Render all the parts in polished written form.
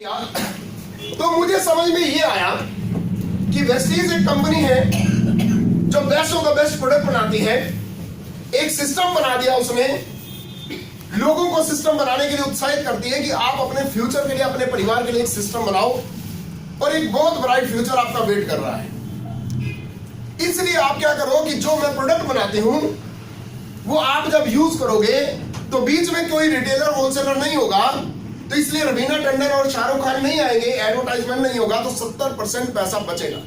तो मुझे समझ में ये आया कि वेस्टीज एक कंपनी है जो best of the best product बनाती है। एक सिस्टम बना दिया उसने, लोगों को सिस्टम बनाने के लिए उत्साहित करती है कि आप अपने फ्यूचर के लिए, अपने परिवार के लिए एक सिस्टम बनाओ और एक बहुत ब्राइट फ्यूचर आपका वेट कर रहा है। इसलिए आप क्या करो कि जो मैं प्रोडक्ट बनाती हूं वो आप जब यूज करोगे तो बीच में कोई रिटेलर होलसेलर नहीं होगा, तो इसलिए रवीना टंडन और शाहरुख खान नहीं आएंगे, एडवर्टाइजमेंट नहीं होगा, तो 70% पैसा बचेगा।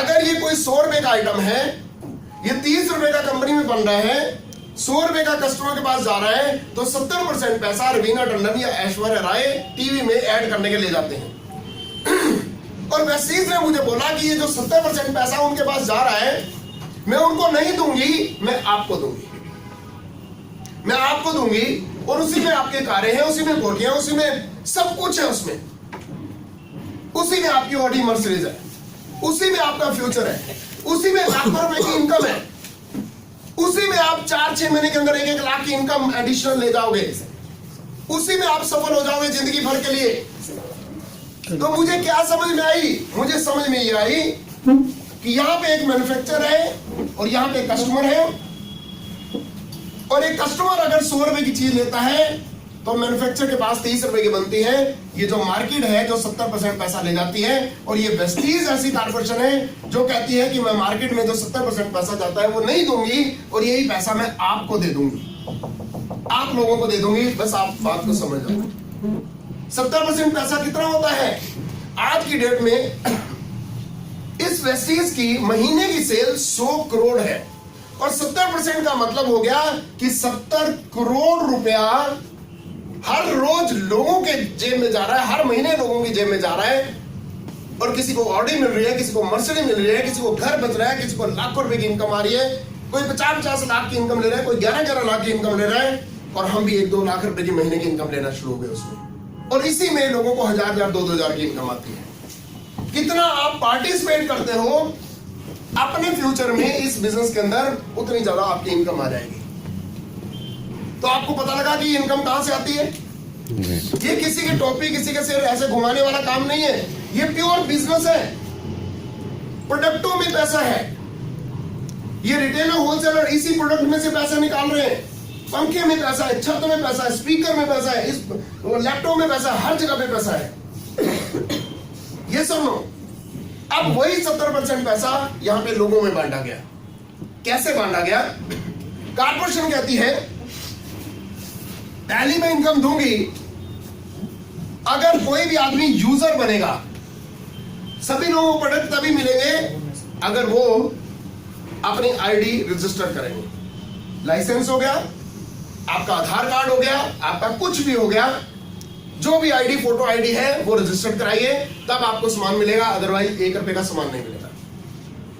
अगर ये कोई 100 रुपए का आइटम है, ये 30 रुपए का कंपनी में बन रहा है, 100 रुपए का कस्टमर के पास जा रहा है, तो 70% पैसा रवीना टंडन या ऐश्वर्या राय टीवी में ऐड करने के ले जाते हैं। और वेस्टीज ने मुझे बोला कि ये जो 70% पैसा उनके पास जा रहा है, मैं उनको नहीं दूंगी, मैं आपको दूंगी, मैं आपको दूंगी। और उसी में आपके कारें हैं, उसी में बोटियां, उसी में सब कुछ है, उसमें उसी में आपकी ऑडी मर्सिडीज है, उसी में आपका फ्यूचर है, उसी में लाखों रुपए की इनकम है, उसी में आप 4-6 महीने के अंदर 1-1 लाख की इनकम एडिशनल ले जाओगे, उसी में आप सफल हो जाओगे जिंदगी भर के लिए। तो मुझे क्या समझ में आई? मुझे समझ में ये आई कि यहाँ पे एक मैन्युफैक्चरर है और यहाँ पे कस्टमर है, और एक कस्टमर अगर 100 रुपए की चीज लेता है तो मैन्युफैक्चरर के पास 30 रुपए की बनती है। ये जो मार्केट है जो 70% पैसा ले जाती है, और ये वेस्टीज ऐसी कॉर्पोरेशन है जो कहती है कि मैं मार्केट में जो 70% पैसा जाता है वो नहीं दूंगी, और यही पैसा मैं आपको दे दूंगी, आप लोगों को दे दूंगी। बस आप बात को समझ जाओ। 70% पैसा कितना होता है आज की डेट में? इस वेस्टीज की महीने की सेल 100 करोड़ है, और 70% का मतलब हो गया कि 70 करोड़ रुपया हर रोज लोगों के जेब में जा रहा है, हर महीने लोगों की जेब में जा रहा है। और किसी को ऑडी मिल रही है, किसी को मर्सिडीज मिल रही है, किसी को घर बच रहा है, किसी को लाखों रुपए की इनकम आ रही है, कोई 50-50 लाख की इनकम ले रहा है, कोई 11-11 लाख की इनकम ले रहा है, और हम भी 1-2 लाख रुपए की महीने की इनकम लेना शुरू हो गए उसमें। और इसी में लोगों को 1000-1000, 2-2000 की इनकम आती है। कितना आप पार्टिसिपेट करते हो अपने फ्यूचर में इस बिजनेस के अंदर, उतनी ज्यादा आपकी इनकम आ जाएगी। तो आपको पता लगा कि इनकम कहां से आती है? ये किसी के टोपी, किसी के सिर ऐसे घुमाने वाला काम नहीं है, ये प्योर बिजनेस है। प्रोडक्टों में पैसा है, ये रिटेलर होलसेलर इसी प्रोडक्ट में से पैसा निकाल रहे हैं। पंखे में पैसा है, छत में पैसा है, स्पीकर में पैसा है, इस लैपटॉप में पैसा है, हर जगह पे पैसा है। ये सुनो, अब वही 70% पैसा यहां पे लोगों में बांटा गया। कैसे बांटा गया? कॉर्पोरेशन कहती है पहली मैं इनकम दूंगी अगर कोई भी आदमी यूजर बनेगा। सभी लोगों को प्रोडक्ट तभी मिलेंगे अगर वो अपनी आईडी रजिस्टर करेंगे। लाइसेंस हो गया, आपका आधार कार्ड हो गया, आपका कुछ भी हो गया, जो भी आईडी, फोटो आईडी है वो रजिस्टर्ड कराइए, तब आपको सामान मिलेगा, अदरवाइज 1 रुपए का सामान नहीं मिलेगा।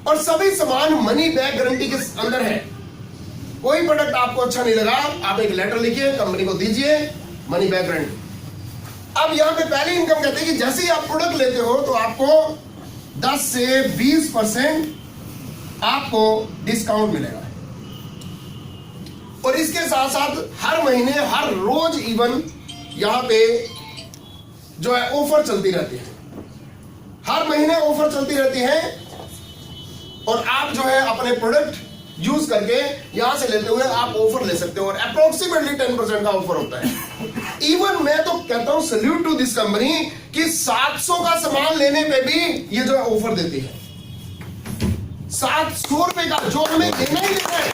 और सभी सामान मनी बैक गारंटी के अंदर है। कोई प्रोडक्ट आपको अच्छा नहीं लगा, आप एक लेटर लिखिए, कंपनी को दीजिए, मनी बैक गारंटी। अब यहां पे पहली इनकम कहते हैं कि जैसे ही आप प्रोडक्ट लेते हो तो आपको 10 से 20% आपको डिस्काउंट मिलेगा। और इसके साथ साथ हर महीने, हर रोज इवन यहां पे जो है ऑफर चलती रहती है, हर महीने ऑफर चलती रहती है। और आप जो है अपने प्रोडक्ट यूज करके यहां से लेते हुए आप ऑफर ले सकते हो, और अप्रोक्सीमेटली 10% का ऑफर होता है। इवन मैं तो कहता हूं सैल्यूट टू दिस कंपनी कि 700 का सामान लेने पे भी ये जो है ऑफर देती है। 700 रुपए का, जो हमें लेना ही लेना है,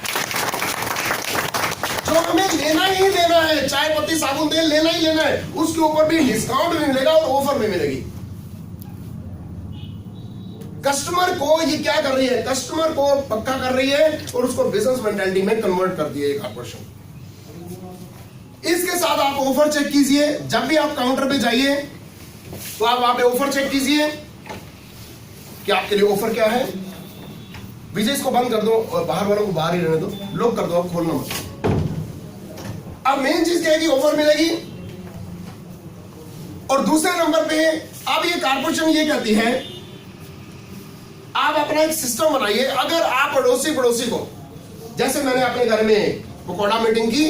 जो हमें लेना ही लेना है, चाय पत्ती साबुन तेल लेना ही लेना है, उसके ऊपर भी डिस्काउंट भी मिलेगा और ऑफर भी मिलेगी। कस्टमर को ये क्या कर रही है? कस्टमर को पक्का कर रही है और उसको बिजनेस मेंटालिटी में कन्वर्ट कर दिया एक कॉर्पोरेशन। इसके साथ आप ऑफर चेक कीजिए, जब भी आप काउंटर पे जाइए तो आप वहां पे ऑफर चेक कीजिए कि आपके लिए ऑफर क्या है। विजय इसको बंद कर दो और बाहर वालों को बाहर ही रहने दो, लॉक कर दो, आप खोलना मत। अब मेन चीज क्या है कि ऑफर मिलेगी। और दूसरे नंबर पे अब ये कॉर्पोरेशन ये कहती है आप अपना एक सिस्टम बनाइए। अगर आप पड़ोसी को, जैसे मैंने अपने घर में पकौड़ा मीटिंग की,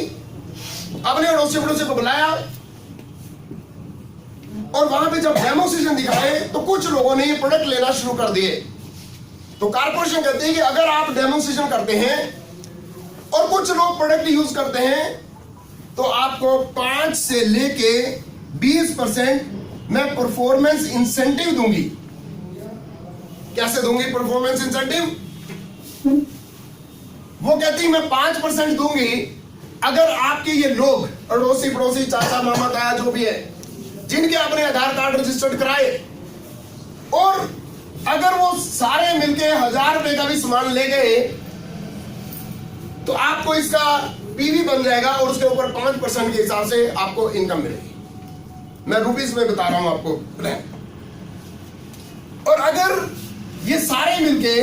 अपने पड़ोसी को बुलाया, और वहां पे जब डेमोस्ट्रेशन दिखाए तो कुछ लोगों ने ये प्रोडक्ट लेना शुरू कर दिए। तो कारपोरेशन कहते हैं कि अगर आप डेमोस्ट्रेशन करते हैं और कुछ लोग प्रोडक्ट यूज करते हैं तो आपको 5 से लेके 20% मैं परफॉर्मेंस इंसेंटिव दूंगी। कैसे दूंगी परफॉर्मेंस इंसेंटिव? वो कहती है मैं 5% दूंगी अगर आपके ये लोग अड़ोसी पड़ोसी चाचा मामा ताया जो भी है जिनके आपने आधार कार्ड रजिस्टर्ड कराए और अगर वो सारे मिलके 1000 रुपए का भी सामान ले गए तो आपको इसका पीवी बन जाएगा और उसके ऊपर 5% के हिसाब से आपको इनकम मिलेगी। मैं रुपीस में बता रहा हूं आपको प्लान। और अगर ये सारे मिलके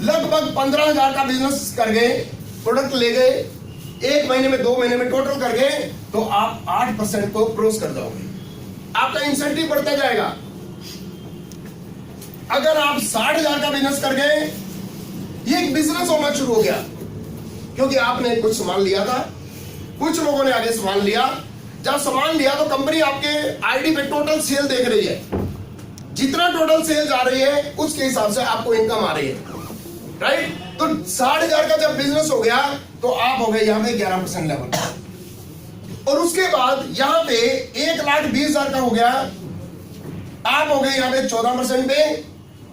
लगभग 15,000 का बिजनेस कर गए, प्रोडक्ट ले गए, 1 महीने में 2 महीने में टोटल कर गए तो आप 8% को क्रॉस कर जाओगे, आपका इंसेंटिव बढ़ता जाएगा। अगर आप 60,000 का बिजनेस कर गए, ये एक बिजनेस होना शुरू हो गया क्योंकि आपने कुछ सामान लिया था, कुछ लोगों ने आगे सामान लिया। जब सामान लिया तो कंपनी आपके आईडी पे टोटल सेल देख रही है, जितना टोटल सेल जा रही है उसके हिसाब से आपको इनकम आ रही है, राइट? तो 60,000 का जब बिजनेस हो गया तो आप हो गए यहां पे 11% लेवल। और उसके बाद यहां पे 1,20,000 का हो गया, आप हो गए यहां पे 14% पे,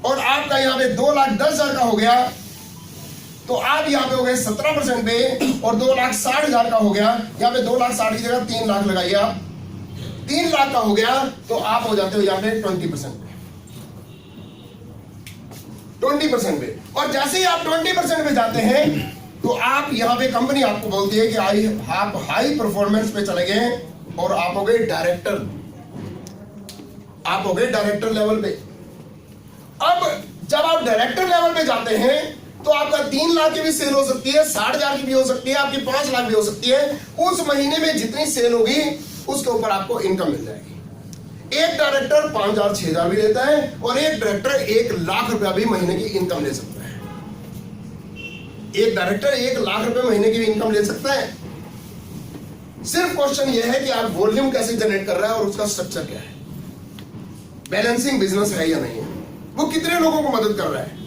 और आपका यहां पे 2,10,000 का हो गया तो आप यहां पे हो गए 17% पे, और 2,60,000 का हो गया, यहां पे 2,60,000 की जगह 3 लाख लगाइए आप, 3 लाख का हो गया तो आप हो जाते हो यहां पे 20% पे, 20% पे। और जैसे ही आप 20% पे जाते हैं तो आप यहां पे कंपनी आपको बोलती है कि आप हाई परफॉर्मेंस पे चले गए और आप हो गए डायरेक्टर, आप हो गए डायरेक्टर लेवल पे। अब जब आप डायरेक्टर लेवल पे जाते हैं तो आपका 3 लाख की भी सेल हो सकती है, 60,000 की भी हो सकती है, आपकी 5 लाख भी हो सकती है। उस महीने में जितनी सेल होगी उसके ऊपर आपको इनकम मिल जाएगी। एक डायरेक्टर 5,000 6,000 भी लेता है और एक डायरेक्टर 1 लाख रुपया भी महीने की इनकम ले सकता है। एक डायरेक्टर 1 लाख रुपए महीने की भी इनकम ले सकता है। सिर्फ क्वेश्चन यह है कि आप वॉल्यूम कैसे जनरेट कर रहा है और उसका स्ट्रक्चर क्या है, बैलेंसिंग बिजनेस है या नहीं है, वो कितने लोगों को मदद कर रहा है।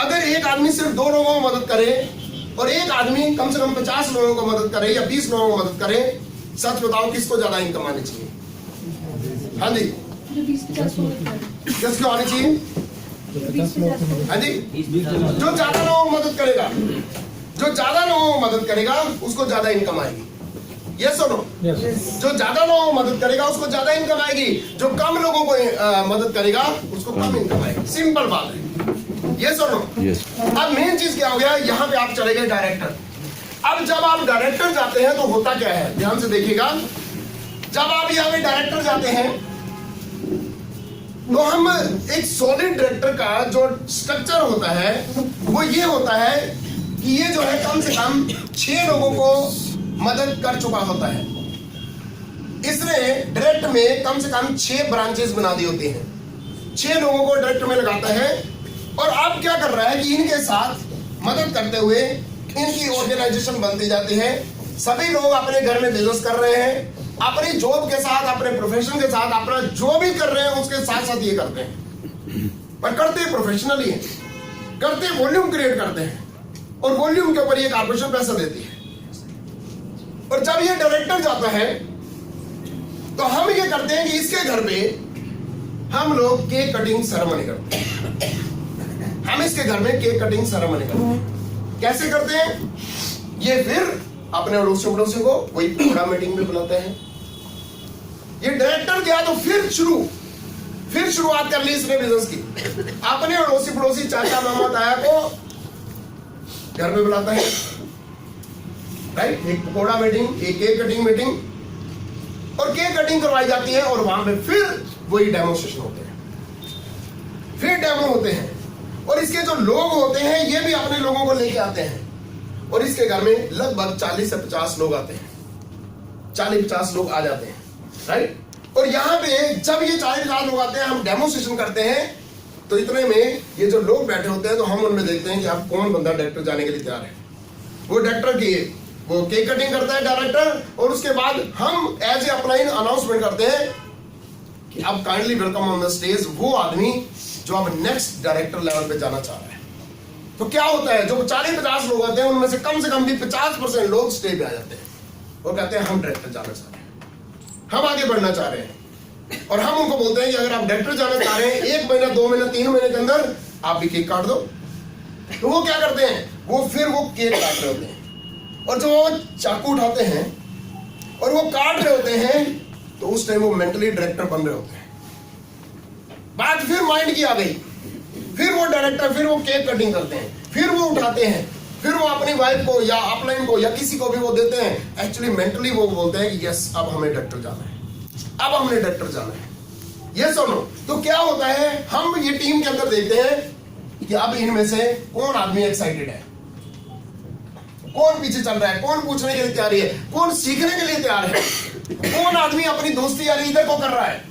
अगर एक आदमी सिर्फ 2 लोगों को मदद करे और एक आदमी कम से कम 50 लोगों को मदद करे या 20 लोगों को मदद करे, सच बताओ किसको ज्यादा इनकम आनी चाहिए? हाँ जी, किसको आनी चाहिए? हाँ जी, जो ज्यादा लोगों को मदद करेगा, जो ज्यादा लोगों को मदद करेगा उसको ज्यादा इनकम आएगी। यस और नो? जो ज्यादा लोगों को मदद करेगा उसको ज्यादा इनकम आएगी, जो कम लोगों को मदद करेगा उसको कम इनकम आएगी। सिंपल बात है। यस और नो? अब मेन चीज क्या हो गया, यहां पे आप चले गए डायरेक्टर। अब जब आप डायरेक्टर जाते हैं तो होता क्या है, ध्यान से देखिएगा। जब आप यहां पे डायरेक्टर जाते हैं तो हम एक सॉलिड डायरेक्टर का जो स्ट्रक्चर होता है वो ये होता है कि ये जो है कम से कम 6 लोगों को मदद कर चुका होता है। इसने डायरेक्ट में कम से कम 6 ब्रांचेस बना दी होती हैं, 6 लोगों को डायरेक्ट में लगाता है। और अब क्या कर रहा है कि इनके साथ मदद करते हुए इनकी ऑर्गेनाइजेशन बनती जाती है। सभी लोग अपने घर में बिजनेस कर रहे हैं, अपनी जॉब के साथ, अपने प्रोफेशन के साथ, अपना जो भी कर रहे हैं उसके साथ साथ ये करते हैं, पर करते प्रोफेशनली हैं, करते वॉल्यूम क्रिएट करते हैं और वॉल्यूम के ऊपर ये कॉर्पोरेशन पैसा देती है। और जब ये डायरेक्टर जाता है तो हम ये करते हैं कि इसके घर पे हम लोग केक कटिंग सेरेमनी करते हैं। हम इसके घर में केक कटिंग सेरेमनी करते हैं। कैसे करते हैं? ये फिर अपने अड़ोसी पड़ोसी को कोई पूरा मीटिंग में बुलाते हैं। ये डायरेक्टर गया तो फिर शुरुआत कर ली इसने बिजनेस की, अपने अड़ोसी पड़ोसी चाचा मामा ताया को घर में बुलाता है, राइट? एक पकौड़ा मीटिंग, एक केक कटिंग मीटिंग, और केक कटिंग करवाई जाती है और वहां पे फिर वही डेमोस्ट्रेशन होते हैं, फिर डेमो होते हैं। और इसके जो लोग होते हैं ये भी अपने लोगों को लेके आते हैं और इसके घर में लगभग 40 से 50 लोग आते हैं, 40-50 लोग आ जाते हैं, राइट? और यहाँ पे जब ये 40-50 लोग आते हैं, हम डेमोस्ट्रेशन करते हैं तो इतने में ये जो लोग बैठे होते हैं तो हम उनमें देखते हैं कि आप कौन बंदा डायरेक्टर जाने के लिए तैयार है। वो डायरेक्टर की वो केक कटिंग करता है डायरेक्टर, और उसके बाद हम एज ए अपलाइन अनाउंसमेंट करते हैं कि अब kindly welcome on the stage वो आदमी जो अब नेक्स्ट डायरेक्टर लेवल पे जाना चाह रहा है। तो क्या होता है, जो 40-50 लोग होते हैं उनमें से कम भी 50% लोग स्टेज पे आ जाते हैं और कहते हैं हम डायरेक्टर जाना चाह रहे हैं, हम आगे बढ़ना चाह रहे हैं। और हम उनको बोलते हैं कि अगर आप डायरेक्टर जाना चाह रहे हैं 1 महीना 2 महीना 3 महीने के अंदर आप भी केक काट दो। तो वो क्या करते हैं, वो केक काट रहे होते हैं और जो चाकू उठाते हैं और वो काट रहे होते हैं तो उस टाइम वो मेंटली डायरेक्टर बन रहे होते हैं। बात फिर माइंड की आ गई, फिर वो डायरेक्टर, फिर वो केक कटिंग करते हैं, फिर वो उठाते हैं, फिर वो अपनी वाइफ को या अपलाइन को या किसी को भी वो देते हैं। एक्चुअली मेंटली वो बोलते हैं कि यस अब हमें डायरेक्टर जाना है, अब हमने डायरेक्टर जाना है, यस और नो। तो क्या होता है, हम ये टीम के अंदर देखते हैं कि अब इनमें से कौन आदमी एक्साइटेड है, कौन पीछे चल रहा है, कौन पूछने के लिए तैयार है, कौन सीखने के लिए तैयार है, कौन आदमी अपनी दोस्ती या लीडर को कर रहा है,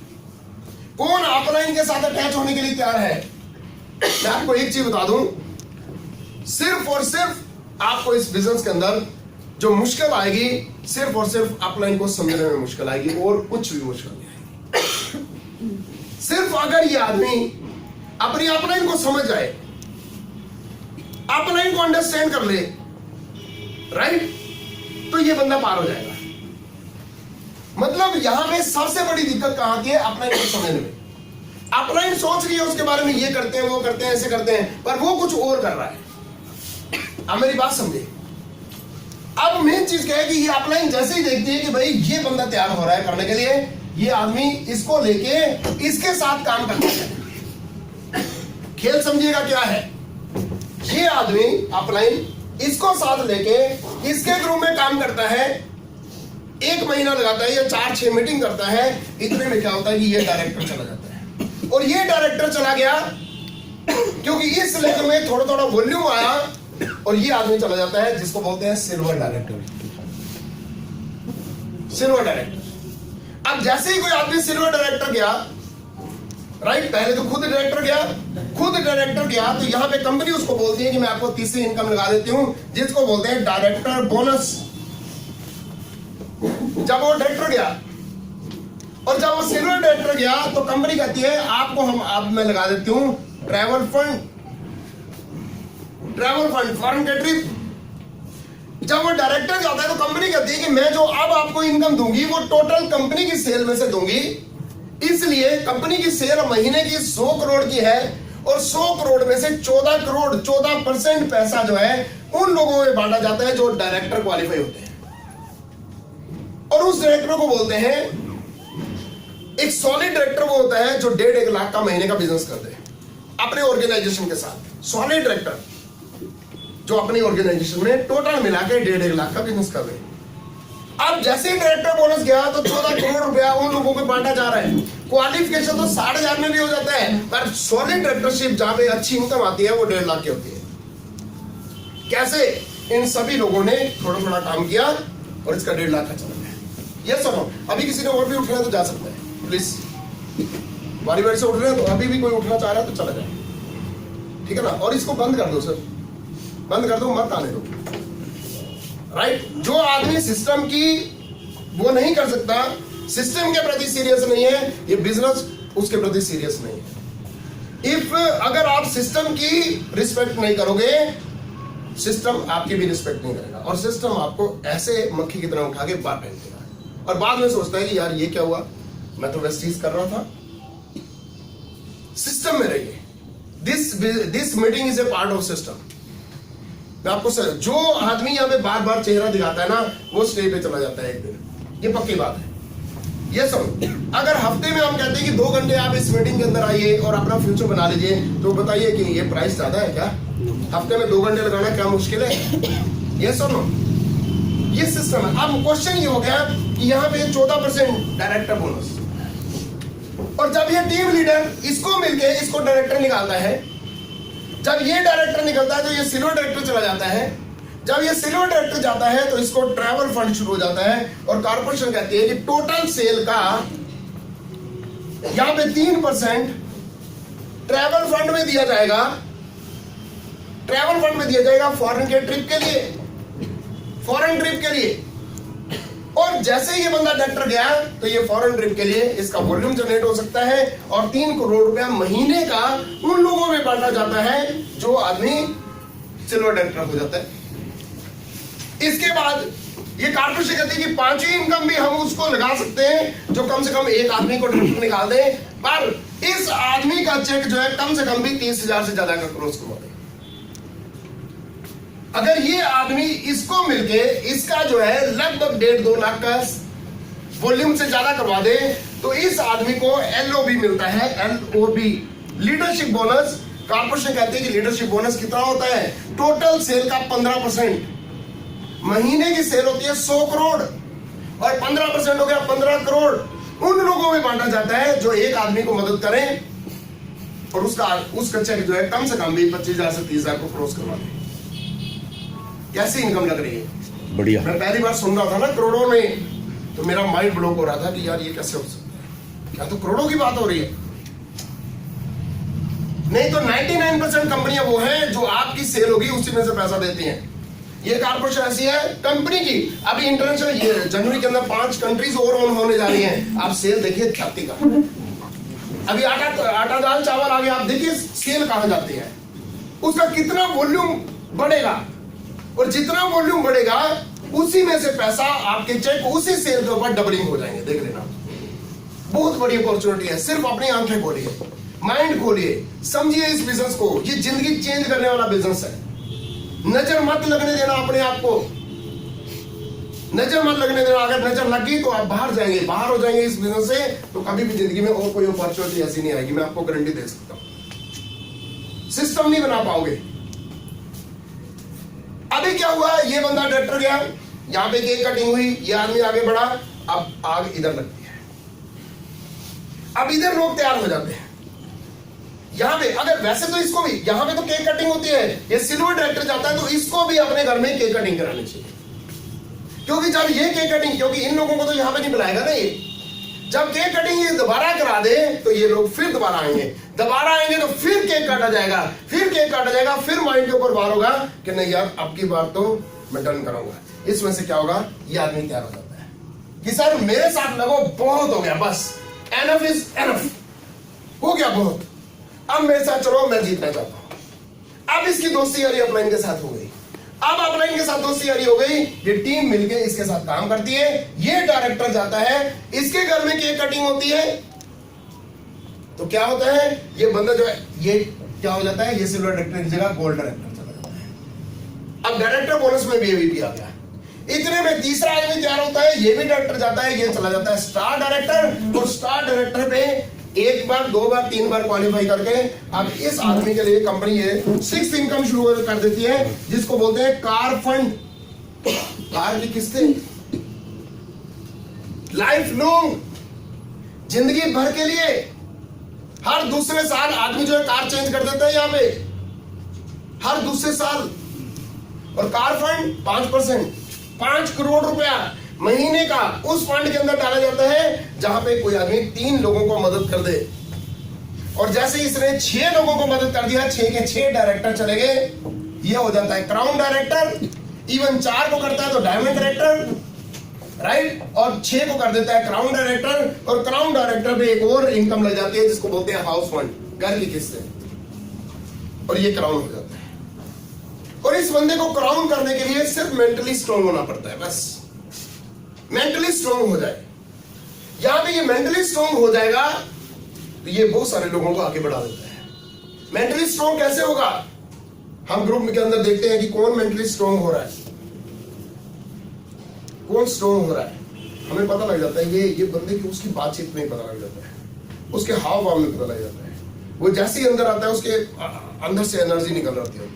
कौन अपलाइन के साथ अटैच होने के लिए तैयार है। मैं आपको एक चीज बता दूं, सिर्फ और सिर्फ आपको इस बिजनेस के अंदर जो मुश्किल आएगी सिर्फ और सिर्फ अपलाइन को समझने में मुश्किल आएगी और कुछ भी मुश्किल नहीं आएगी। सिर्फ अगर ये आदमी अपनी अपलाइन को समझ जाए, अपलाइन को अंडरस्टैंड कर ले, राइट, तो ये बंदा पार हो जाएगा। मतलब यहां पे सबसे बड़ी दिक्कत कहां आती है, अपलाइन को समझने में। अपलाइन सोच रही है उसके बारे में, ये करते हैं वो करते हैं ऐसे करते हैं, पर वो कुछ और कर रहा है। अब मेरी बात समझे। अब मेन चीज क्या है कि ये अपलाइन जैसे ही देखती है कि भाई ये बंदा तैयार हो रहा है करने के लिए, ये आदमी इसको लेके इसके साथ काम करता है। खेल समझिएगा क्या है, ये आदमी अपलाइन इसको साथ लेके इसके ग्रुप में काम करता है, 1 महीना लगाता है या 4-6 मीटिंग करता है। इतने में क्या होता है कि ये डायरेक्टर चला जाता है। और ये डायरेक्टर चला गया क्योंकि इस लेवल में थोड़ा थोड़ा वॉल्यूम आया और ये आदमी चला जाता है जिसको बोलते हैं सिल्वर डायरेक्टर। Silver director. अब जैसे ही कोई आदमी सिल्वर डायरेक्टर गया, राइट, पहले तो खुद डायरेक्टर गया तो यहां पे कंपनी उसको बोलती है कि मैं आपको तीसरी इनकम लगा देती हूं जिसको बोलते हैं डायरेक्टर बोनस। जब वो डायरेक्टर गया और जब वो सिल्वर डायरेक्टर गया तो कंपनी कहती है आपको हम अब मैं लगा देती हूं ट्रैवल फंड फॉरेन के ट्रिप। जब वो डायरेक्टर जाता है तो कंपनी कहती है कि मैं जो अब आपको इनकम दूंगी वो टोटल कंपनी की सेल में से दूंगी, इसलिए कंपनी की सेल महीने की 100 करोड़ की है और 100 करोड़ में से 14% पैसा जो है उन लोगों में बांटा जाता है जो डायरेक्टर क्वालिफाई होते हैं। और उस डायरेक्टर को बोलते हैं, एक सॉलिड डायरेक्टर वो होता है जो 1.5 लाख का महीने का बिजनेस करते हैं अपने ऑर्गेनाइजेशन के साथ। सॉलिड डायरेक्टर जो अपनी ऑर्गेनाइजेशन में टोटल मिला के 1.5 लाख का बिजनेस कर रहे हैं। अब जैसे ही डायरेक्टर बोनस गया तो 14 करोड़ रुपया उन लोगों को बांटा जा रहा है। क्वालिफिकेशन तो 60,000 में भी हो जाता है, पर सॉलिड डायरेक्टरशिप जहां पे अच्छी इनकम आती है वो 1.5 लाख की होती है। कैसे? इन सभी लोगों ने थोड़ा थोड़ा काम किया और इसका 1.5 लाख का चला गया। ये सुनो, अभी किसी ने और भी उठना है तो जा सकता है, प्लीज बारी बारी से उठ रहे हैं तो अभी भी कोई उठना चाह रहा है तो चला जाए, ठीक है ना। और इसको बंद कर दो सर, बंद कर दो, मत आने दो, राइट। जो आदमी सिस्टम की वो नहीं कर सकता, सिस्टम के प्रति सीरियस नहीं है, ये बिजनेस उसके प्रति सीरियस नहीं है। इफ अगर आप सिस्टम की रिस्पेक्ट नहीं करोगे, सिस्टम आपकी भी रिस्पेक्ट नहीं करेगा और सिस्टम आपको ऐसे मक्खी की तरह उठा के बाहर फेंक देगा और बाद में सोचता है कि यार ये क्या हुआ, मैं तो वेस्टीज कर रहा था। सिस्टम में रहिए। This meeting is a part of system. मैं आपको जो आदमी यहाँ पे बार बार चेहरा दिखाता है ना, वो स्टेज पे चला जाता है एक दिन, ये पक्की बात है। ये सब अगर हफ्ते में हम कहते हैं कि 2 घंटे आप इस मीटिंग के अंदर आइए और अपना फ्यूचर बना लीजिए, तो बताइए कि ये प्राइस ज्यादा है क्या? हफ्ते में 2 घंटे लगाना क्या मुश्किल है? ये सुनो, ये सिस्टम है। अब क्वेश्चन ये हो गया कि यहाँ पे 14% डायरेक्टर बोनस, और जब ये टीम लीडर इसको मिलके इसको डायरेक्टर निकालता है, जब ये डायरेक्टर निकलता है तो ये सिल्वर डायरेक्टर चला जाता है। जब ये सिल्वर डायरेक्टर जाता है तो इसको ट्रैवल फंड शुरू हो जाता है और कॉर्पोरेशन कहती है कि टोटल सेल का यहां पे 3% ट्रैवल फंड में दिया जाएगा। ट्रैवल फंड में दिया जाएगा फॉरेन के ट्रिप के लिए, फॉरेन ट्रिप के लिए। और जैसे ये बंदा डायरेक्टर गया तो ये फॉरेन ट्रिप के लिए इसका वॉल्यूम जनरेट हो सकता है और 3 करोड़ रुपया महीने का उन लोगों में बांटा जाता है जो आदमी सिल्वर डायरेक्टर हो जाता है। इसके बाद ये कॉर्पोरेशन कहती है कि 5वीं इनकम भी हम उसको लगा सकते हैं जो कम से कम एक आदमी को डायरेक्टर निकाल दे, पर इस आदमी का चेक जो है कम से कम भी 30,000 से ज्यादा का क्रॉस करवा दे। अगर ये आदमी इसको मिलके इसका जो है लगभग 1.5-2 लाख का वॉल्यूम से ज्यादा करवा दे तो इस आदमी को LOB मिलता है, LOB लीडरशिप बोनस। कॉर्पोरेशन कहते हैं कि लीडरशिप बोनस कितना होता है, टोटल सेल का 15%। महीने की सेल होती है 100 करोड़ और 15% हो गया 15 करोड़ उन लोगों में बांटा जाता है जो एक आदमी को मदद करें और उसका चेक जो है कम से कम भी 25,000 से 30,000 को क्रॉस करवा दे। कैसी इनकम लग रही है? बढ़िया। मैं पहली बार सुन रहा था ना करोड़ों में, तो मेरा माइंड ब्लॉक हो रहा था कि यार ये कैसे हो सकता है, क्या तो करोड़ों की बात हो रही है। नहीं तो 99% कंपनियां वो हैं जो आपकी सेल होगी उसी में से पैसा देती हैं। ये कॉर्पोरेशन ऐसी है कंपनी की। अभी इंटरनेशनल जनवरी के अंदर 5 कंट्रीज और ऑन होने जा रही हैं। आप सेल देखिए 36 का। अभी आटा दाल चावल आ गया, आप देखिए सेल कहां जाती है, उसका कितना वॉल्यूम बढ़ेगा और जितना वॉल्यूम बढ़ेगा उसी में से पैसा आपके चेक उसी सेल के ऊपर डबलिंग हो जाएंगे। देख लेना, बहुत बड़ी अपॉर्चुनिटी है। सिर्फ अपनी आंखें खोलिए, माइंड खोलिए, समझिए इस बिजनेस को। ये जिंदगी चेंज करने वाला बिजनेस है। नजर मत लगने देना अपने आप को, नजर मत लगने देना। अगर नजर लग गई तो आप बाहर जाएंगे, बाहर हो जाएंगे इस बिजनेस से, तो कभी भी जिंदगी में और कोई अपॉर्चुनिटी ऐसी नहीं आएगी। मैं आपको गारंटी दे सकता हूं। सिस्टम नहीं बना पाओगे। अभी क्या हुआ, ये बंदा डायरेक्टर गया, यहां पे केक कटिंग हुई, ये आदमी आगे बढ़ा, अब आग इधर लगती है। अब इधर लोग तैयार हो जाते हैं। यहां पे अगर वैसे तो इसको भी यहां पे तो केक कटिंग होती है, ये सिल्वर डायरेक्टर जाता है तो इसको भी अपने घर में केक कटिंग करानी चाहिए। क्योंकि जब ये केक कटिंग, क्योंकि इन लोगों को तो यहां पे नहीं बुलाएगा ना, ये जब केक कटिंग ये दोबारा करा दे तो ये लोग फिर दोबारा आएंगे, दोबारा आएंगे तो फिर केक काटा जाएगा, फिर केक काटा जाएगा, फिर माइंड के ऊपर वार होगा कि नहीं यार अब की बार तो मैं डन कराऊंगा। इसमें से क्या होगा, ये आदमी तैयार हो जाता है कि सर मेरे साथ लगो, बहुत हो गया, बस एनफ इज एनफ, हो गया बहुत, अब मेरे साथ चलो, मैं जीतना चाहता हूं। अब इसकी दोस्ती यारी अपलाइन के साथ हो गई। अब अपलाइन के साथ दोस्ती यारी हो गई, ये टीम मिलके इसके साथ काम करती है। ये डायरेक्टर जाता है, इसके घर में केक कटिंग होती है, तो क्या होता है, ये बंदा जो है ये क्या हो जाता है, ये सिल्वर डायरेक्टर की जगह गोल्ड डायरेक्टर चला जाता है। अब डायरेक्टर बोनस में भी एवीपी आ गया। इतने में तीसरा आदमी तैयार होता है, ये भी डायरेक्टर जाता है, ये चला जाता है स्टार डायरेक्टर। और स्टार डायरेक्टर पे 1 बार 2 बार 3 बार क्वालिफाई करके अब इस आदमी के लिए कंपनी ये 6th इनकम शुरू कर देती है, जिसको बोलते हैं कार फंड। कार की किस्तें लाइफ लॉन्ग, जिंदगी भर के लिए। हर दूसरे साल आदमी जो है कार चेंज कर देता है यहां पे, हर दूसरे साल। और कार फंड 5%, 5 करोड़ रुपया महीने का उस फंड के अंदर डाला जाता है जहां पे कोई आदमी 3 लोगों को मदद कर दे। और जैसे इसने 6 लोगों को मदद कर दिया, 6 के 6 डायरेक्टर चले गए, ये हो जाता है क्राउन डायरेक्टर। इवन 4 को करता है तो डायमंड डायरेक्टर, राइट, और 6 को कर देता है क्राउन डायरेक्टर। और क्राउन डायरेक्टर पे एक और इनकम लग जाती है जिसको बोलते हैं हाउस फंड, घर की किस्तें, और ये क्राउन हो जाता है। और इस बंदे को क्राउन करने के लिए सिर्फ मेंटली स्ट्रांग होना पड़ता है, बस मेंटली स्ट्रांग हो जाए। यहां पे ये मेंटली स्ट्रांग हो जाएगा तो ये बहुत सारे लोगों को आगे बढ़ा देता है। मेंटली स्ट्रांग कैसे होगा, हम ग्रुप के अंदर देखते हैं कि कौन मेंटली स्ट्रांग हो रहा है, कौन स्ट्रांग हो रहा है, हमें पता लग जाता है। ये बंदे की उसकी बातचीत में पता लग जाता है, उसके हाव भाव में पता लग जाता है। वो जैसे ही अंदर आता है उसके अंदर से एनर्जी निकल रही है,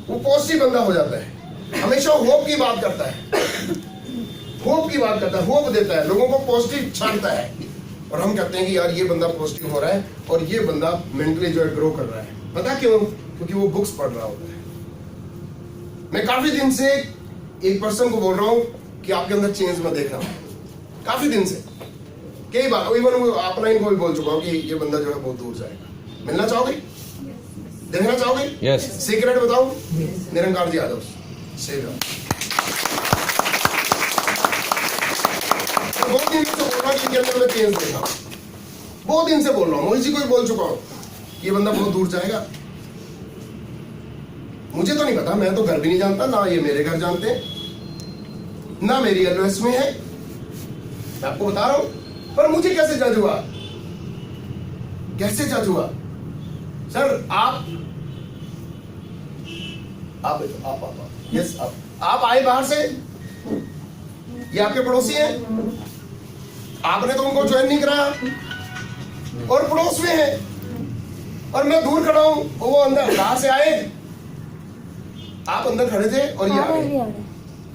वो पॉजिटिव बंदा हो जाता है। हमेशा होप की बात करता है, होप की बात करता है, होप देता है, लोगों को पॉजिटिव छांटता है। और हम कहते हैं कि यार ये बंदा पॉजिटिव हो रहा है और ये बंदा मेंटली जो है ग्रो कर रहा है। पता क्यों, क्योंकि वो बुक्स पढ़ रहा होता है। मैं काफी दिन से एक पर्सन को बोल रहा हूं कि आपके अंदर चेंज मैं देख रहा हूं, काफी दिन से, कई बार, इवन अपलाइन को भी बोल चुका हूं कि ये बंदा जो है बहुत दूर जाएगा। मिलना चाहोगे, देखना चाहोगे? यस। सीक्रेट बताऊं? निरंकार जी यादव, बहुत दिन से बोल रहा हूँ कि इनके अंदर मैं चेंज देखा, बहुत दिन से बोल रहा हूँ, मोहित जी को ही बोल चुका हूँ ये बंदा बहुत दूर जाएगा। मुझे तो नहीं पता, मैं तो घर भी नहीं जानता, ना ये मेरे घर जानते हैं, ना मेरी एलओएस में है, मैं आपको बता रहा हूं। पर मुझे कैसे जज हुआ, कैसे जज हुआ? सर आप यस आप आए बाहर से, ये आपके पड़ोसी हैं, आपने तो उनको ज्वाइन नहीं कराया और पड़ोस में है, और मैं दूर खड़ा हूं, वो अंदर बाहर से आए, आप अंदर खड़े थे और ये आ गए।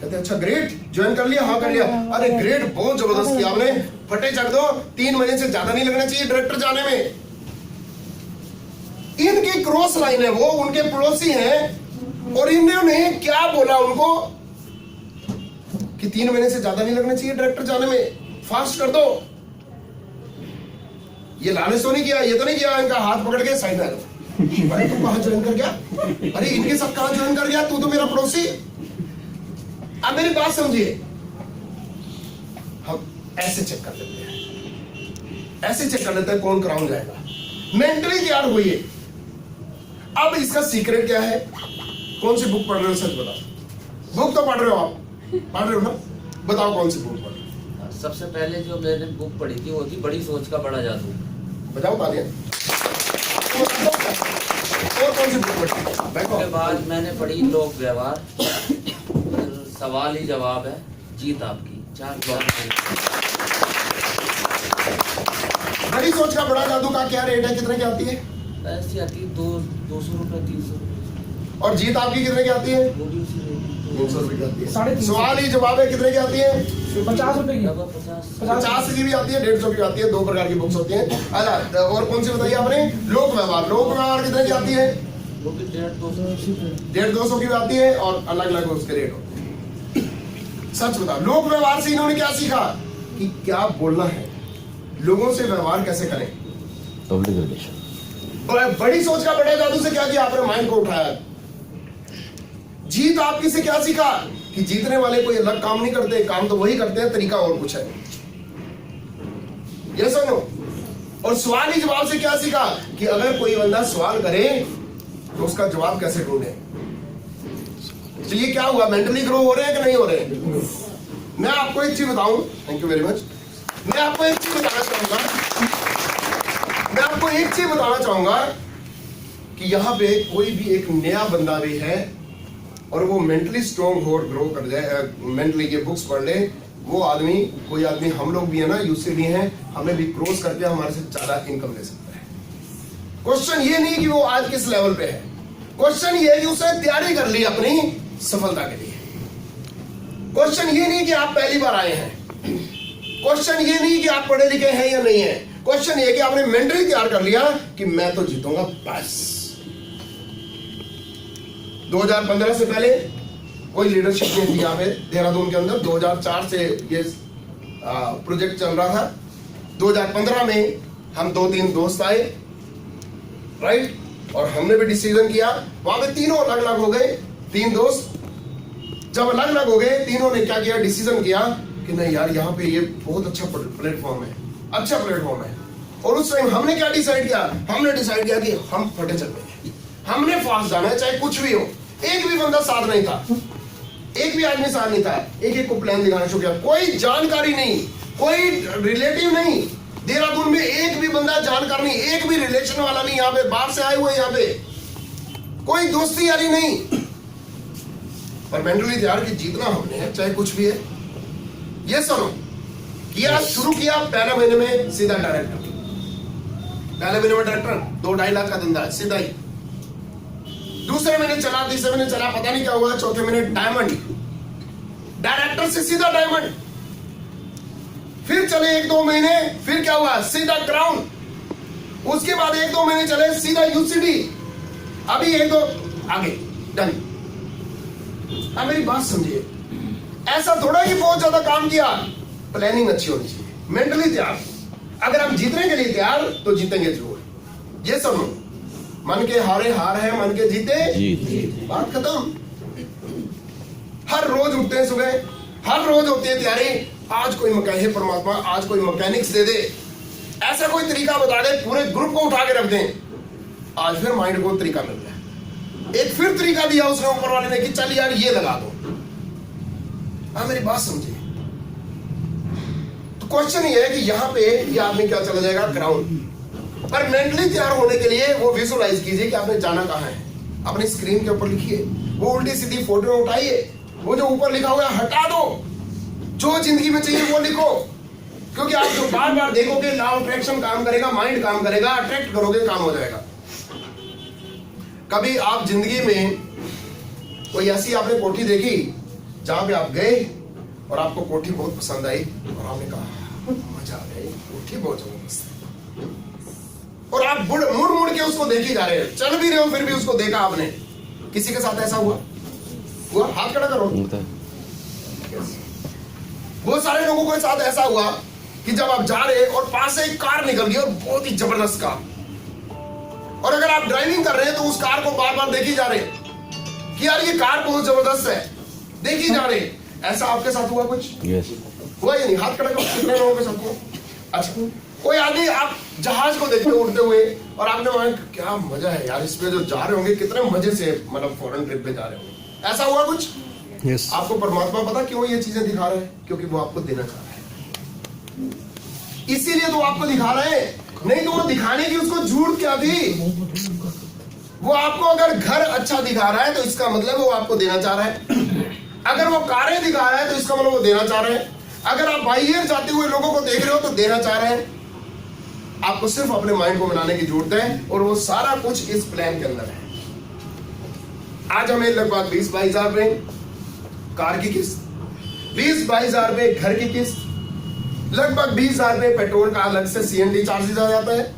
कहते अच्छा ग्रेट, ज्वाइन कर लिया? हाँ कर लिया। अरे ग्रेट, बहुत जबरदस्त किया आपने, फटे चढ़ दो, 3 महीने से ज्यादा नहीं लगना चाहिए डायरेक्टर जाने में। इनकी क्रॉस लाइन है, वो उनके पड़ोसी हैं और इन्होंने क्या बोला उनको कि 3 महीने से ज्यादा नहीं लगना चाहिए डायरेक्टर जाने में, फास्ट कर दो। ये लालच तो नहीं किया, ये तो नहीं किया इनका हाथ पकड़ के साइड में, अरे तू कहां ज्वाइन कर गया, अरे इनके साथ कहां ज्वाइन कर गया, तू तो मेरा पड़ोसी। अब मेरी बात समझिए, हम ऐसे चेक कर लेते हैं, ऐसे चेक कर लेते हैं कौन क्राउन जाएगा। मेंटली तैयार होइए। अब इसका सीक्रेट क्या है? कौन सी बुक पढ़ रहे हो, सच बताओ। बुक तो पढ़ रहे हो आप, पढ़ रहे हो ना, बताओ कौन सी बुक पढ़ रहे हो? सबसे पहले जो मैंने बुक पढ़ी थी वो थी बड़ी सोच का बड़ा जादू। बताओ तालियां। और कौन सी बुक पढ़ी? उसके बाद मैंने पढ़ी लोक व्यवहार, सवाल ही जवाब है, जीत आपकी। 4 बड़ी सोच का बड़ा जादू का क्या रेट है, कितने की आती है? ऐसी आती है 200 रुपए, 300 रुपए। और जीत आपकी कितने की आती है? वो भी उसी रेट 300 रुपए की आती है। 350 सवाल ही जवाब है कितने की आती है? 50 रुपए की, 50 की भी आती है, 150 की आती है, 2 प्रकार की बुक्स होती हैं। अच्छा, और कौन सी बताइए आपने? लोक व्यवहार। लोक व्यवहार कितने की आती है? वो भी 150-200 की भी आती है, और अलग अलग उसके रेट होते हैं। सच बताओ, लोक व्यवहार से इन्होंने क्या सीखा कि क्या बोलना है, लोगों से व्यवहार कैसे करें। Public relation. और बड़ी सोच का बड़े जादू से क्या किया आपने? माइंड को उठाया। जीत आपकी से क्या सीखा कि जीतने वाले कोई अलग काम नहीं करते, काम तो वही करते हैं, तरीका और कुछ है। ये सुनो। और सवाल ही जवाब से क्या सीखा कि अगर कोई बंदा सवाल करे तो उसका जवाब कैसे ढूंढे। चलिए क्या हुआ, मेंटली ग्रो हो रहे हैं कि नहीं हो रहे हैं? मैं आपको एक चीज बताऊं, थैंक यू वेरी मच। मैं आपको एक चीज बताना चाहूंगा कि यहाँ पे कोई भी एक नया बंदा भी है और वो मेंटली स्ट्रॉन्ग हो और ग्रो कर जाए, मेंटली ये बुक्स पढ़ ले, वो आदमी, कोई आदमी, हम लोग भी है ना, यूसी भी हैं, हमें भी क्रॉस करके हमारे से ज्यादा इनकम ले सकता है। क्वेश्चन ये नहीं कि वो आज किस लेवल पे है, क्वेश्चन ये है कि उसने तैयारी कर ली अपनी सफलता के लिए। क्वेश्चन ये नहीं कि आप पहली बार आए हैं, क्वेश्चन ये नहीं कि आप पढ़े लिखे हैं या नहीं है, क्वेश्चन ये कि आपने मेंटली तैयार कर लिया कि मैं तो जीतूंगा बस। 2015 से पहले कोई लीडरशिप नहीं थी यहाँ पे देहरादून के अंदर। 2004 से ये प्रोजेक्ट चल रहा था। 2015 में हम 2-3 दोस्त आए, राइट, और हमने भी डिसीजन किया। वहां पे तीनों अलग अलग हो गए, 3 दोस्त जब अलग अलग हो गए, तीनों ने क्या किया, डिसीजन किया कि नहीं यार, यहाँ पे ये बहुत अच्छा प्लेटफॉर्म है, अच्छा प्लेटफॉर्म है। और उस टाइम हमने क्या डिसाइड किया? हमने डिसाइड किया कि हम फटे चलते हैं, हमने फास्ट जाना है, चाहे कुछ भी हो। एक भी बंदा साथ नहीं था, एक भी आदमी साथ नहीं था। एक को प्लान दिखाना शुरू किया, कोई जानकारी नहीं, कोई रिलेटिव नहीं, देहरादून में एक भी बंदा जानकार नहीं, एक भी रिलेशन वाला नहीं, यहाँ पे बाहर से आए हुए, यहाँ पे कोई दोस्ती यारी नहीं। पर मेंटली तैयार कि जीतना हमने है, चाहे कुछ भी है। ये सुनो, किया, शुरू किया, पहले महीने में सीधा डायरेक्टर, पहले महीने में डायरेक्टर, 2-2.5 लाख का धंधा सीधा ही। दूसरे महीने चला, तीसरे महीने चला, पता नहीं क्या हुआ, चौथे महीने डायमंड, डायरेक्टर से सीधा डायमंड। फिर चले 1-2 महीने, फिर क्या हुआ, सीधा क्राउन। उसके बाद 1-2 महीने चले, सीधा यूसीडी। अभी 1-2 आगे, डन। अब मेरी बात समझिए, ऐसा थोड़ा कि बहुत ज्यादा काम किया, प्लानिंग अच्छी होनी चाहिए, मेंटली तैयार। अगर हम जीतने के लिए तैयार तो जीतेंगे जरूर। ये सुनो, मन के हारे हार है, मन के जीते जीत, बात खत्म। हर रोज उठते हैं सुबह, हर रोज होती है तैयारी, आज कोई हे परमात्मा, आज कोई मैकेनिक्स दे दे, ऐसा कोई तरीका बता दे, पूरे ग्रुप को उठा के रख दें। आज फिर माइंड को तरीका मिल गया, एक फिर तरीका दिया उसने ऊपर वाले ने कि चल यार ये लगा दो। हाँ मेरी बात समझिए। तो क्वेश्चन ये है कि यहाँ पे ये आदमी क्या चला जाएगा, ग्राउंड पर। मेंटली तैयार होने के लिए वो विजुअलाइज कीजिए कि आपने जाना कहाँ है, अपनी स्क्रीन के ऊपर लिखिए, वो उल्टी सीधी फोटो उठाइए, वो जो ऊपर लिखा हुआ है हटा दो, जो जिंदगी में चाहिए वो लिखो। क्योंकि आप जो बार बार देखोगे लॉ ऑफ अट्रैक्शन काम करेगा, माइंड काम करेगा, अट्रैक्ट करोगे काम हो जाएगा। कभी आप जिंदगी में कोई ऐसी आपने कोठी देखी जहां पे आप गए और आपको कोठी बहुत पसंद आई और आपने कहा मजा आ गया, कोठी बहुत जबरदस्त है, और आप मुड़ मुड़ के उसको देखे जा रहे हैं, चल भी रहे हो फिर भी उसको देखा आपने। किसी के साथ ऐसा हुआ? हाथ खड़ा करो। बहुत सारे लोगों के साथ ऐसा हुआ कि जब आप जा रहे और पास से एक कार निकल गई और बहुत ही जबरदस्त कार, और अगर आप ड्राइविंग कर रहे हैं तो उस कार को बार बार देखी जा रहे कि यार ये कार बहुत जबरदस्त है, देखी जा रहे। ऐसा आपके साथ हुआ कुछ? yes. हुआ या नहीं? हाथ खड़ा करो। कितने लोगों के साथ हुआ? अच्छा, कोई आदमी आप जहाज को देखते उड़ते हुए और आपने वहां क्या मजा है यार, इसमें जो जा रहे होंगे कितने मजे से, मतलब फॉरेन ट्रिप पे जा रहे होंगे, ऐसा हुआ कुछ? yes. आपको परमात्मा पता क्यों ये चीजें दिखा रहे हैं? क्योंकि वो आपको देना चाह रहा है, इसीलिए तो आपको दिखा रहे हैं। नहीं तो वो दिखाने की उसको जरूरत क्या थी? वो आपको अगर घर अच्छा दिखा रहा है तो इसका मतलब वो आपको देना चाह रहा है। अगर वो कारें दिखा रहा है तो इसका मतलब वो देना चाह रहे हैं। अगर आप बाहर जाते हुए लोगों को देख रहे हो तो देना चाह रहे हैं। आपको सिर्फ अपने माइंड को बनाने की जरूरत है और वो सारा कुछ इस प्लान के अंदर है। आज हमें लगभग 20-22 हजार रुपए कार की किस्त, 20-22 हजार रुपए घर की किस्त, लगभग 20 हजार रुपए पेट्रोल का अलग से CND चार्जेस आ जाता है।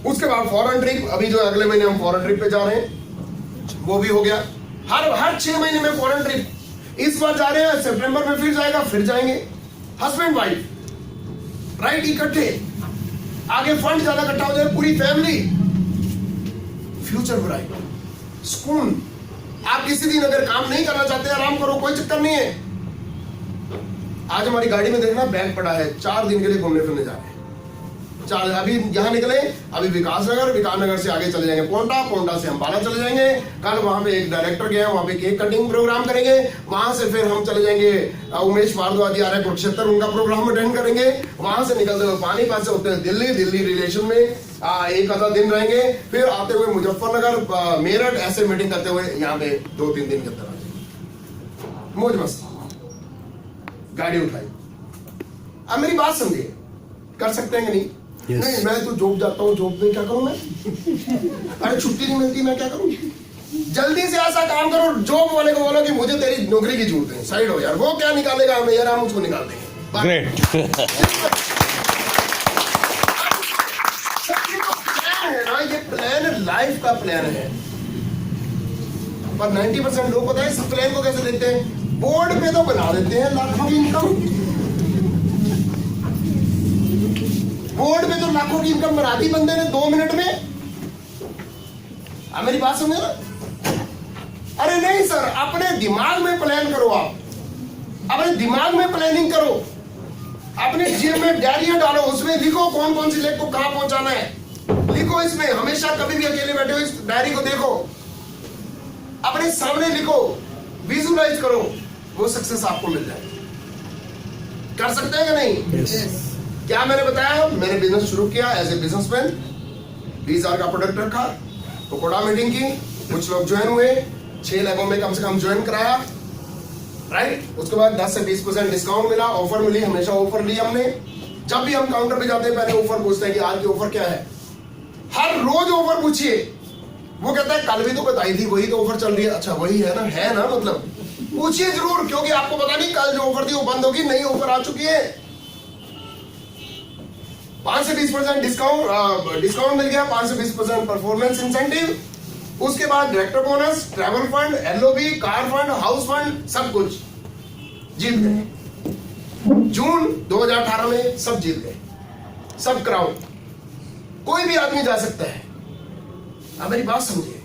उसके बाद फॉरेन ट्रिप, अभी जो अगले महीने हम फॉरेन ट्रिप पे जा रहे हैं वो भी हो गया। हर 6 महीने में फॉरेन ट्रिप। इस बार जा रहे हैं, सितंबर में फिर जाएगा, फिर जाएंगे हस्बैंड वाइफ, राइट, इकट्ठे। आगे फंड ज्यादा इकट्ठा हो जाए, पूरी फैमिली, फ्यूचर ब्राइट, सुकून। आप किसी दिन अगर काम नहीं करना चाहते आराम करो, कोई चक्कर नहीं है। आज हमारी गाड़ी में देखना बैग पड़ा है, 4 दिन के लिए घूमने फिरने जा रहे हैं। अभी यहाँ निकले, अभी विकास नगर से आगे चले जाएंगे पोंटा से अंबाला चले जाएंगे। कल वहां पे एक डायरेक्टर गया, वहां पे केक कटिंग प्रोग्राम करेंगे। वहां से फिर हम चले जाएंगे, उमेश भारद्वाज आ रहे हैं कुरुक्षेत्र, उनका प्रोग्राम अटेंड करेंगे। वहां से निकलते हुए पानीपत से होते हुए दिल्ली रिलेशन में एक आधा दिन रहेंगे। फिर आते हुए मुजफ्फरनगर, मेरठ, ऐसे मीटिंग करते हुए यहाँ पे 2-3 दिन के अंदर आ जाएंगे। मौज मस्ती, गाड़ी उठाई। अब मेरी बात समझिए, कर सकते हैं कि नहीं? Yes. नहीं, मैं तो जॉब जाता हूँ, जॉब में क्या करूं मैं? अरे छुट्टी नहीं मिलती, मैं क्या करूं? जल्दी से ऐसा काम करो, जॉब वाले को बोलो कि मुझे तेरी नौकरी की जरूरत है, साइड हो यार, वो क्या निकालेगा हमें यार, हम उसको निकाल देंगे। Great. है ना, ये प्लान लाइफ का प्लान है। पर 90% लोग पता है इस प्लान को कैसे देखते हैं? बोर्ड पे तो बना देते हैं लाखों की इनकम, बोर्ड पे तो लाखों की इनकम बना दी बंदे ने 2 मिनट में। मेरी बात समझे ना? अरे नहीं सर, अपने दिमाग में प्लान करो, आप अपने दिमाग में प्लानिंग करो, अपने जेब में डायरियां डालो, उसमें लिखो कौन कौन सी लेख को कहां पहुंचाना है, लिखो इसमें। हमेशा कभी भी अकेले बैठे हो इस डायरी को देखो, अपने सामने लिखो, विजुलाइज करो, वो सक्सेस आपको मिल जाए। कर सकते हैं कि नहीं? Yes. क्या मैंने बताया? मैंने बिजनेस शुरू किया एज ए बिजनेसमैन, 20,000 का प्रोडक्ट रखा, पकोड़ा मीटिंग की, कुछ लोग ज्वाइन हुए, 6 लोगों में कम से कम ज्वाइन कराया, राइट। उसके बाद 10 से 20% डिस्काउंट मिला, ऑफर मिली, हमेशा ऑफर ली हमने। जब भी हम काउंटर पे जाते हैं पहले ऑफर पूछते हैं कि आज की ऑफर क्या है। हर रोज ऑफर पूछिए, वो कहता है कल भी तो बताई थी, वही तो ऑफर चल रही है। अच्छा वही है ना, मतलब पूछिए जरूर, क्योंकि आपको पता नहीं कल जो ऑफर थी वो बंद होगी, नई ऑफर आ चुकी है। 5 से 20% डिस्काउंट मिल गया, 5 से 20% परफॉर्मेंस इंसेंटिव। उसके बाद director bonus, travel fund, LOB, car fund, house fund, सब कुछ जीत गए। जून 2018 में सब जीत गए, सब क्राउन। कोई भी आदमी जा सकता है। अब मेरी बात समझिए,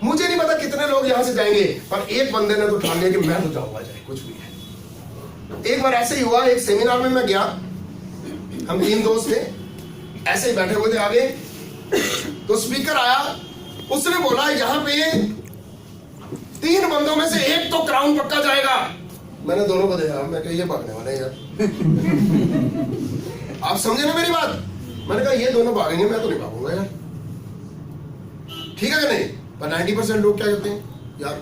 मुझे नहीं पता कितने लोग यहां से जाएंगे, पर एक बंदे ने तो ठान लिया कि मैं तो जाऊंगा, चाहे कुछ भी है। एक बार ऐसे ही हुआ, एक सेमिनार में मैं गया, हम 3 दोस्त थे, ऐसे ही बैठे हुए थे आगे, तो स्पीकर आया, उसने बोला यहाँ पे 3 बंदों में से एक तो क्राउन पक्का जाएगा। मैंने दोनों को देखा, मैं कहा ये भागने वाले हैं यार। आप समझे ना मेरी बात? मैंने कहा ये दोनों भागेंगे, मैं तो नहीं भागूंगा यार। ठीक है कि नहीं? पर 90% लोग क्या कहते हैं, यार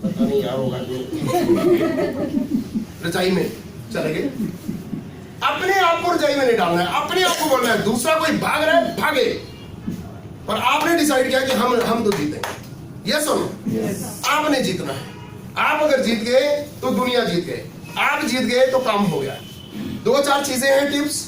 पता नहीं यार होगा, रजाई में चले गए। अपने आप को रजाई में नहीं डालना है, अपने आप को बोलना है दूसरा कोई भाग रहा है भागे, पर आपने डिसाइड किया कि हम तो जीतेंगे। यस और नो? आपने जीतना है। आप अगर जीत गए तो दुनिया जीत गए, आप जीत गए तो काम हो गया। 2-4 चीजें हैं टिप्स